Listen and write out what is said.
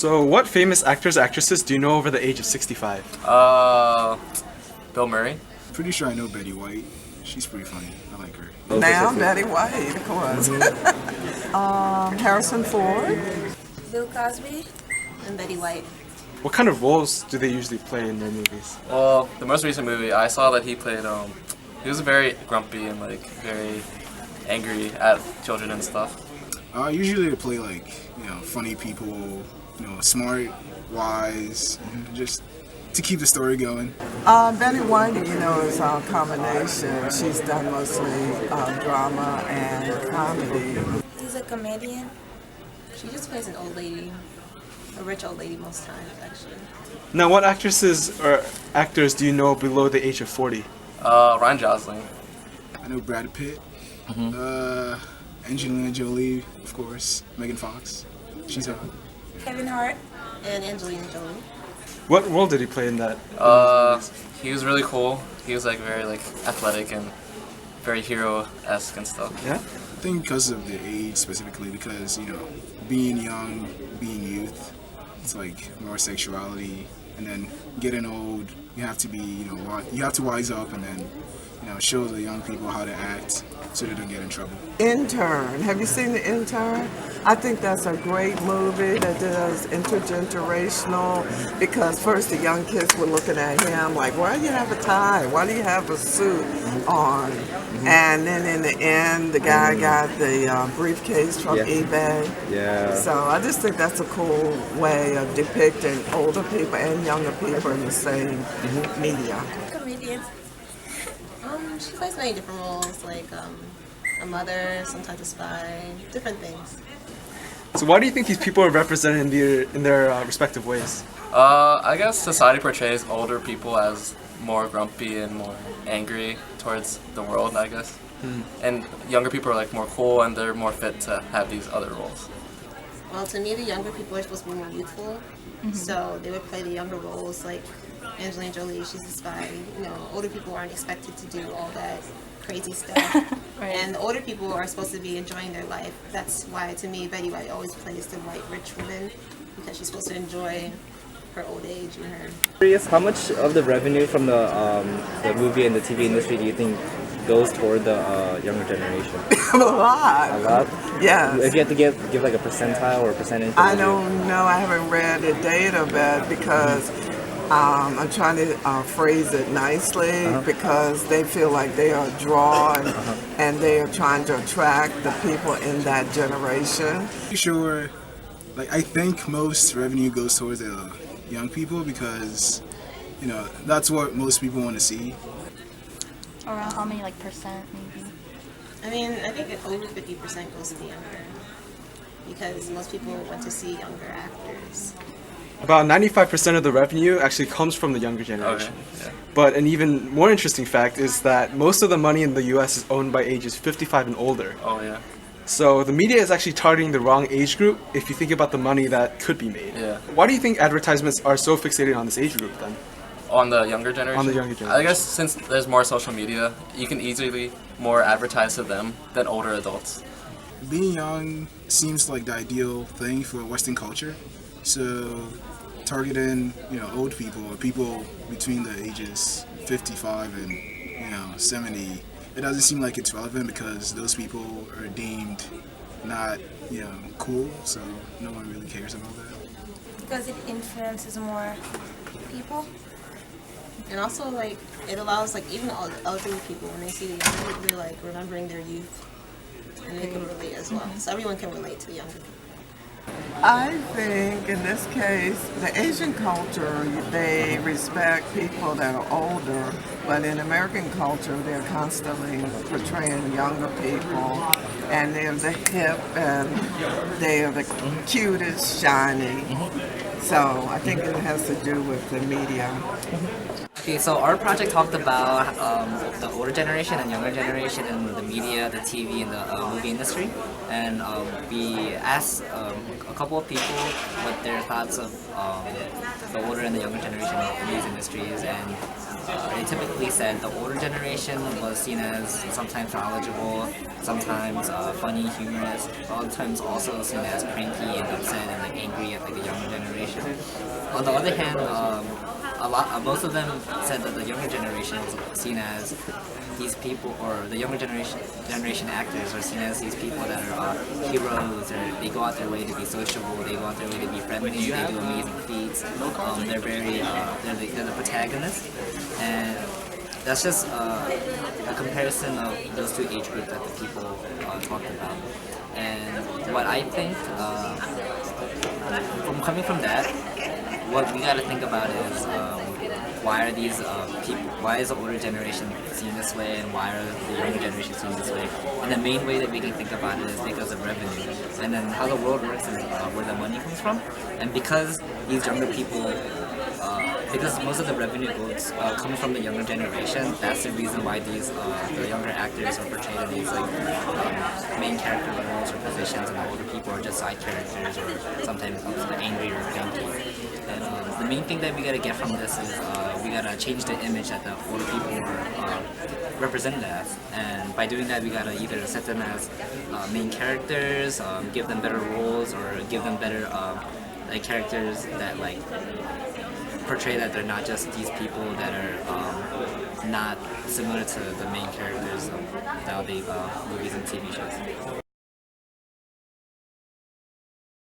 So, what famous actors, actresses do you know over the age of 65? Bill Murray. Pretty sure I know Betty White. She's pretty funny. I like her. Now, Betty White, of course. Harrison Ford. Bill Cosby and Betty White. What kind of roles do they usually play in their movies? Well, the most recent movie, I saw that he played, he was very grumpy and, like, very angry at children and stuff. Usually they play, like, funny people, smart, wise, just to keep the story going. Betty White, is a combination. She's done mostly drama and comedy. She's a comedian. She just plays an old lady. A rich old lady most times, actually. Now, what actresses or actors do you know below the age of 40? Ryan Gosling. I know Brad Pitt. Angelina Jolie, of course. Megan Fox. She's hot. Kevin Hart and Angelina Jolie. What role did he play in that? He was really cool. He was, like, very, like, athletic and very hero-esque and stuff. Yeah? I think because of the age specifically, because, being young, being youth, it's like more sexuality, and then getting old, you have to be, you have to wise up and then, show the young people how to act so they don't get in trouble. Intern. Have you seen The Intern? I think that's a great movie that does intergenerational, because first the young kids were looking at him like, why do you have a tie? Why do you have a suit on? And then in the end, the guy got the briefcase from eBay. Yeah. So I just think that's a cool way of depicting older people and younger people in the same media. Comedian. She plays many different roles, like a mother, sometimes a spy, different things. So, why do you think these people are represented in their respective ways? I guess society portrays older people as more grumpy and more angry towards the world, I guess. And younger people are, like, more cool and they're more fit to have these other roles. Well, to me, the younger people are supposed to be more youthful, so they would play the younger roles, like Angelina Jolie, she's a spy. Older people aren't expected to do all that crazy stuff. Right. And the older people are supposed to be enjoying their life. That's why, to me, Betty White always plays the white rich woman, because she's supposed to enjoy her old age and her... Curious, how much of the revenue from the movie and the TV industry do you think goes toward the younger generation? A lot. A lot? Yes. If you had to give like a percentile or a percentage? I don't know. I haven't read the data, but because I'm trying to phrase it nicely, because they feel like they are drawn and they are trying to attract the people in that generation. Sure, I think most revenue goes towards the young people because, that's what most people want to see. Around how many, percent, maybe? I mean, I think over 50% goes to the younger, because most people want to see younger actors. About 95% of the revenue actually comes from the younger generation. Okay. Yeah. But an even more interesting fact is that most of the money in the US is owned by ages 55 and older. Oh, yeah. So the media is actually targeting the wrong age group if you think about the money that could be made. Yeah. Why do you think advertisements are so fixated on this age group then? On the younger generation? On the younger generation. I guess since there's more social media, you can easily more advertise to them than older adults. Being young seems like the ideal thing for Western culture. So targeting, old people or people between the ages 55 and, 70, it doesn't seem like it's relevant because those people are deemed not, cool, so no one really cares about that. Because it influences more people. And also, it allows, even elderly people, when they see the younger people, they're, remembering their youth. And they can relate as well. So everyone can relate to the younger people. I think in this case, the Asian culture, they respect people that are older, but in American culture, they're constantly portraying younger people, and they're the hip, and they are the cutest, shiny. So I think it has to do with the media. Okay, so our project talked about the older generation and younger generation in the media, the TV, and the movie industry. And we asked a couple of people what their thoughts of the older and the younger generation in these industries. And they typically said the older generation was seen as sometimes knowledgeable, sometimes funny, humorous, sometimes also seen as cranky and upset and like angry at like the younger generation. On the other hand, most of them said that the younger generation was seen as these people, or the younger generation actors are seen as these people that are heroes, or they go out their way to be sociable, they go out their way to be friendly, they do amazing feats. They're very, they're the protagonists, and that's just a comparison of those two age groups that the people talked about. And what I think, from coming from that, what we got to think about is why are these people, why is the older generation seen this way, and why are the younger generation seen this way? And the main way that we can think about it is because of revenue, and then how the world works is where the money comes from. And because these younger people, because most of the revenue goes comes from the younger generation, that's the reason why these the younger actors are portrayed in these like main character roles or positions, and the older people are just side characters or sometimes angry or cranky. And the main thing that we gotta get from this is we gotta change the image that the older people are represented as, and by doing that we gotta either set them as main characters, give them better roles, or give them better like characters that like portray that they're not just these people that are not similar to the main characters of nowadays movies and TV shows.